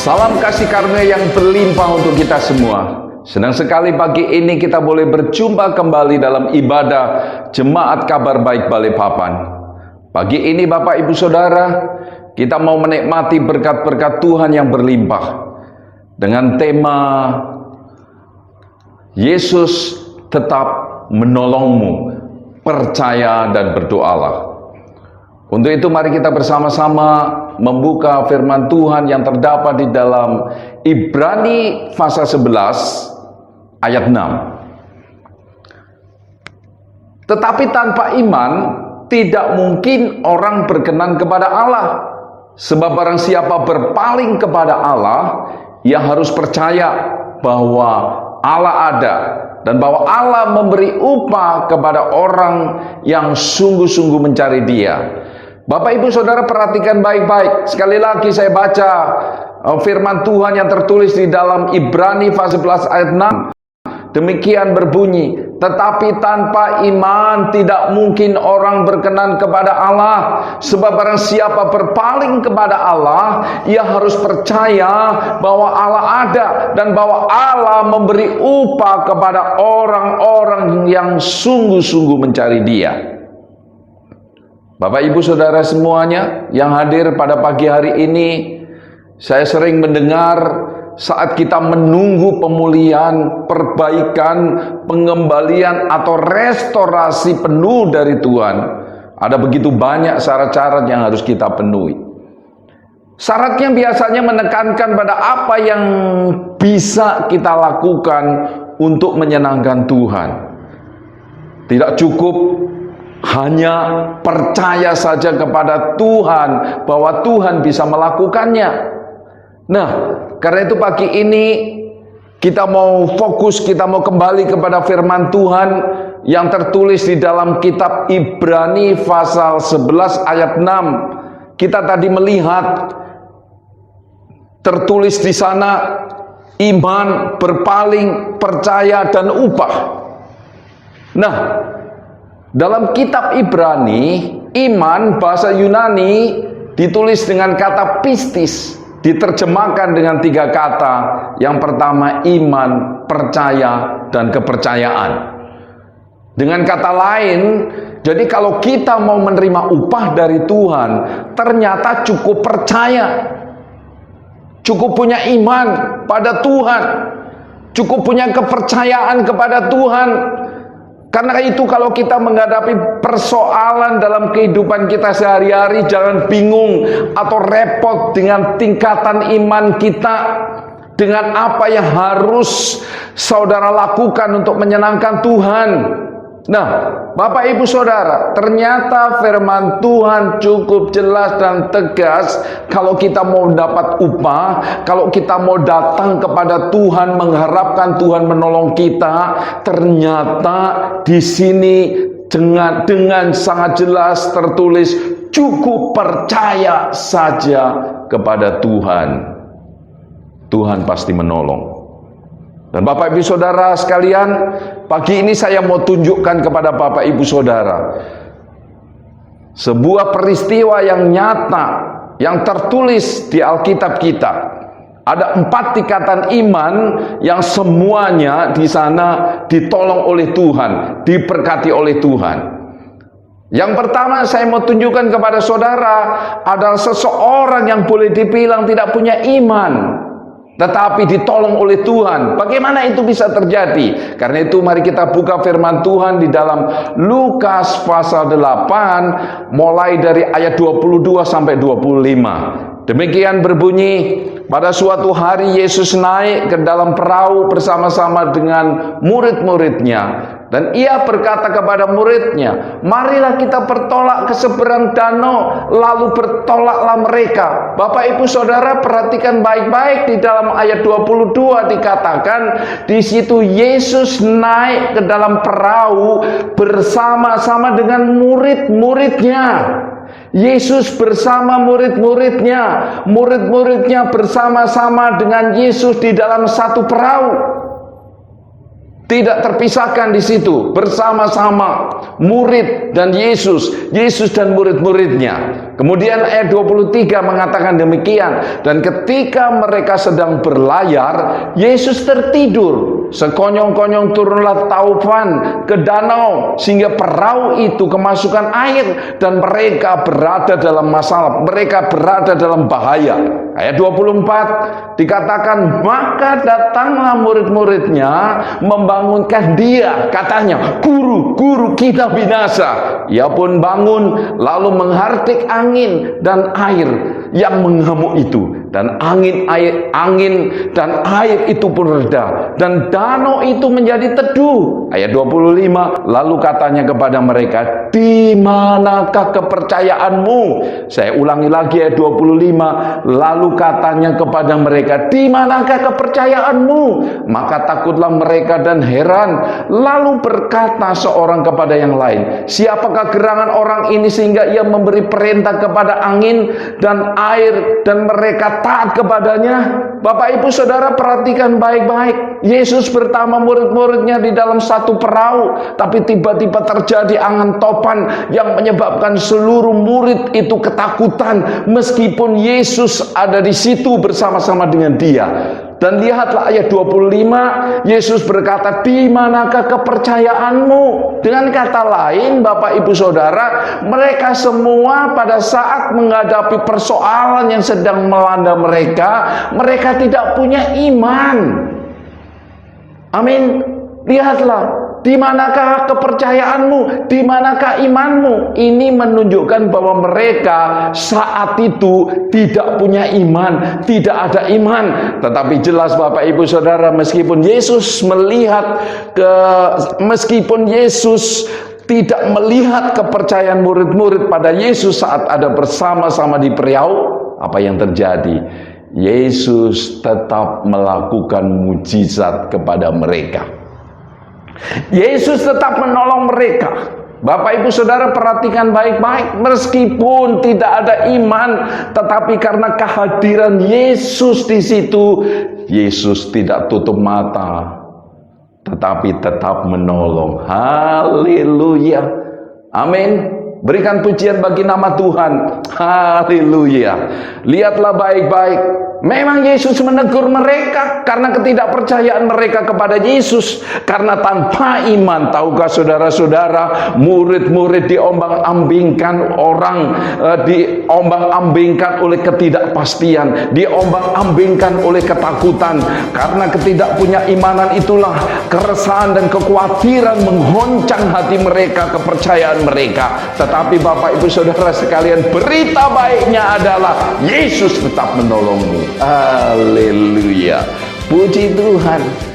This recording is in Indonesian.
Salam kasih karunia yang berlimpah untuk kita semua. Senang sekali pagi ini kita boleh berjumpa kembali dalam ibadah Jemaat Kabar Baik Balikpapan. Pagi ini Bapak Ibu Saudara, kita mau menikmati berkat-berkat Tuhan yang berlimpah dengan tema Yesus tetap menolongmu, percaya dan berdoalah. Untuk itu mari kita bersama-sama membuka firman Tuhan yang terdapat di dalam Ibrani pasal 11 ayat 6. Tetapi tanpa iman tidak mungkin orang berkenan kepada Allah. Sebab barang siapa berpaling kepada Allah, ia harus percaya bahwa Allah ada dan bahwa Allah memberi upah kepada orang yang sungguh-sungguh mencari Dia. Bapak Ibu Saudara perhatikan baik-baik. Sekali lagi saya baca firman Tuhan yang tertulis di dalam Ibrani pasal 11 ayat 6. Demikian berbunyi, tetapi tanpa iman tidak mungkin orang berkenan kepada Allah. Sebab barang siapa berpaling kepada Allah, ia harus percaya bahwa Allah ada dan bahwa Allah memberi upah kepada orang-orang yang sungguh-sungguh mencari Dia. Bapak Ibu Saudara semuanya yang hadir pada pagi hari ini, saya sering mendengar saat kita menunggu pemulihan, perbaikan, pengembalian atau restorasi penuh dari Tuhan, ada begitu banyak syarat-syarat yang harus kita penuhi. Syaratnya biasanya menekankan pada apa yang bisa kita lakukan untuk menyenangkan Tuhan. Tidak cukup hanya percaya saja kepada Tuhan bahwa Tuhan bisa melakukannya. Nah, karena itu pagi ini kita mau fokus, kita mau kembali kepada firman Tuhan yang tertulis di dalam kitab Ibrani pasal 11 ayat 6. Kita tadi melihat tertulis di sana iman, berpaling, percaya dan upah. Nah, dalam kitab Ibrani, iman bahasa Yunani ditulis dengan kata pistis, diterjemahkan dengan 3 kata. Yang pertama iman, percaya, dan kepercayaan. Dengan kata lain, jadi kalau kita mau menerima upah dari Tuhan, ternyata cukup percaya, cukup punya iman pada Tuhan, cukup punya kepercayaan kepada Tuhan. Karena itu kalau kita menghadapi persoalan dalam kehidupan kita sehari-hari, jangan bingung atau repot dengan tingkatan iman kita, dengan apa yang harus saudara lakukan untuk menyenangkan Tuhan. Nah, Bapak Ibu Saudara, ternyata firman Tuhan cukup jelas dan tegas. Kalau kita mau dapat upah, kalau kita mau datang kepada Tuhan mengharapkan Tuhan menolong kita, ternyata di sini dengan sangat jelas tertulis cukup percaya saja kepada Tuhan. Tuhan pasti menolong. Dan Bapak Ibu Saudara sekalian, pagi ini saya mau tunjukkan kepada Bapak Ibu Saudara sebuah peristiwa yang nyata yang tertulis di Alkitab kita. Ada 4 tingkatan iman yang semuanya di sana ditolong oleh Tuhan, diberkati oleh Tuhan. Yang pertama saya mau tunjukkan kepada saudara adalah seseorang yang boleh dibilang tidak punya iman, tetapi ditolong oleh Tuhan. Bagaimana itu bisa terjadi? Karena itu mari kita buka firman Tuhan di dalam Lukas pasal 8 mulai dari ayat 22 sampai 25. Demikian berbunyi, pada suatu hari Yesus naik ke dalam perahu bersama-sama dengan murid-muridnya. Dan ia berkata kepada muridnya, marilah kita bertolak ke seberang danau. Lalu bertolaklah mereka. Bapak Ibu Saudara perhatikan baik-baik, di dalam ayat 22 dikatakan, di situ Yesus naik ke dalam perahu bersama-sama dengan murid-muridnya. Yesus bersama murid-muridnya, murid-muridnya bersama-sama dengan Yesus di dalam satu perahu. tidak terpisahkan di situ, bersama-sama murid dan Yesus dan murid-muridnya. Kemudian ayat 23 mengatakan demikian, dan ketika mereka sedang berlayar, Yesus tertidur. Sekonyong-konyong turunlah taufan ke danau, sehingga perahu itu kemasukan air, dan mereka berada dalam masalah, mereka berada dalam bahaya. Ayat 24 dikatakan, maka datanglah murid-muridnya membangunkan dia, katanya, Guru, Guru, kita binasa. Ia pun bangun, lalu menghardik angin dan air yang mengamuk itu, dan angin dan air itu pun reda, dan danau itu menjadi teduh. Ayat 25, lalu katanya kepada mereka, di manakah kepercayaanmu? Saya ulangi lagi ayat 25, lalu katanya kepada mereka, di manakah kepercayaanmu? Maka takutlah mereka dan heran, lalu berkata seorang kepada yang lain, siapakah gerangan orang ini sehingga ia memberi perintah kepada angin dan air, dan mereka taat kepadanya? Bapak ibu saudara, perhatikan baik-baik. Yesus bersama murid-muridnya di dalam satu perahu, tapi tiba-tiba terjadi angin topan yang menyebabkan seluruh murid itu ketakutan, meskipun Yesus ada di situ bersama-sama dengan dia. Dan lihatlah ayat 25, Yesus berkata, di manakah kepercayaanmu? Dengan kata lain, Bapak Ibu Saudara, mereka semua pada saat menghadapi persoalan yang sedang melanda mereka tidak punya iman. Amin. Lihatlah, di manakah kepercayaanmu? Di manakah imanmu? Ini menunjukkan bahwa mereka saat itu tidak punya iman, tidak ada iman. Tetapi jelas Bapak Ibu Saudara, meskipun Yesus tidak melihat kepercayaan murid-murid pada Yesus saat ada bersama-sama di perahu, apa yang terjadi? Yesus tetap melakukan mujizat kepada mereka. Yesus tetap menolong mereka. Bapak ibu saudara, perhatikan baik-baik. Meskipun tidak ada iman, tetapi karena kehadiran Yesus di situ, Yesus tidak tutup mata, tetapi tetap menolong. Haleluya. Amin. Berikan pujian bagi nama Tuhan. Haleluya. Lihatlah baik-baik. Memang Yesus menegur mereka karena ketidakpercayaan mereka kepada Yesus. Karena tanpa iman, tahukah saudara-saudara, murid-murid diombang-ambingkan diombang-ambingkan oleh ketidakpastian, diombang-ambingkan oleh ketakutan. Karena ketidakpunya imanan itulah keresahan dan kekhawatiran menggoncang hati mereka, kepercayaan mereka. Tetapi Bapak Ibu Saudara sekalian, berita baiknya adalah Yesus tetap menolongmu. Haleluya. Puji Tuhan.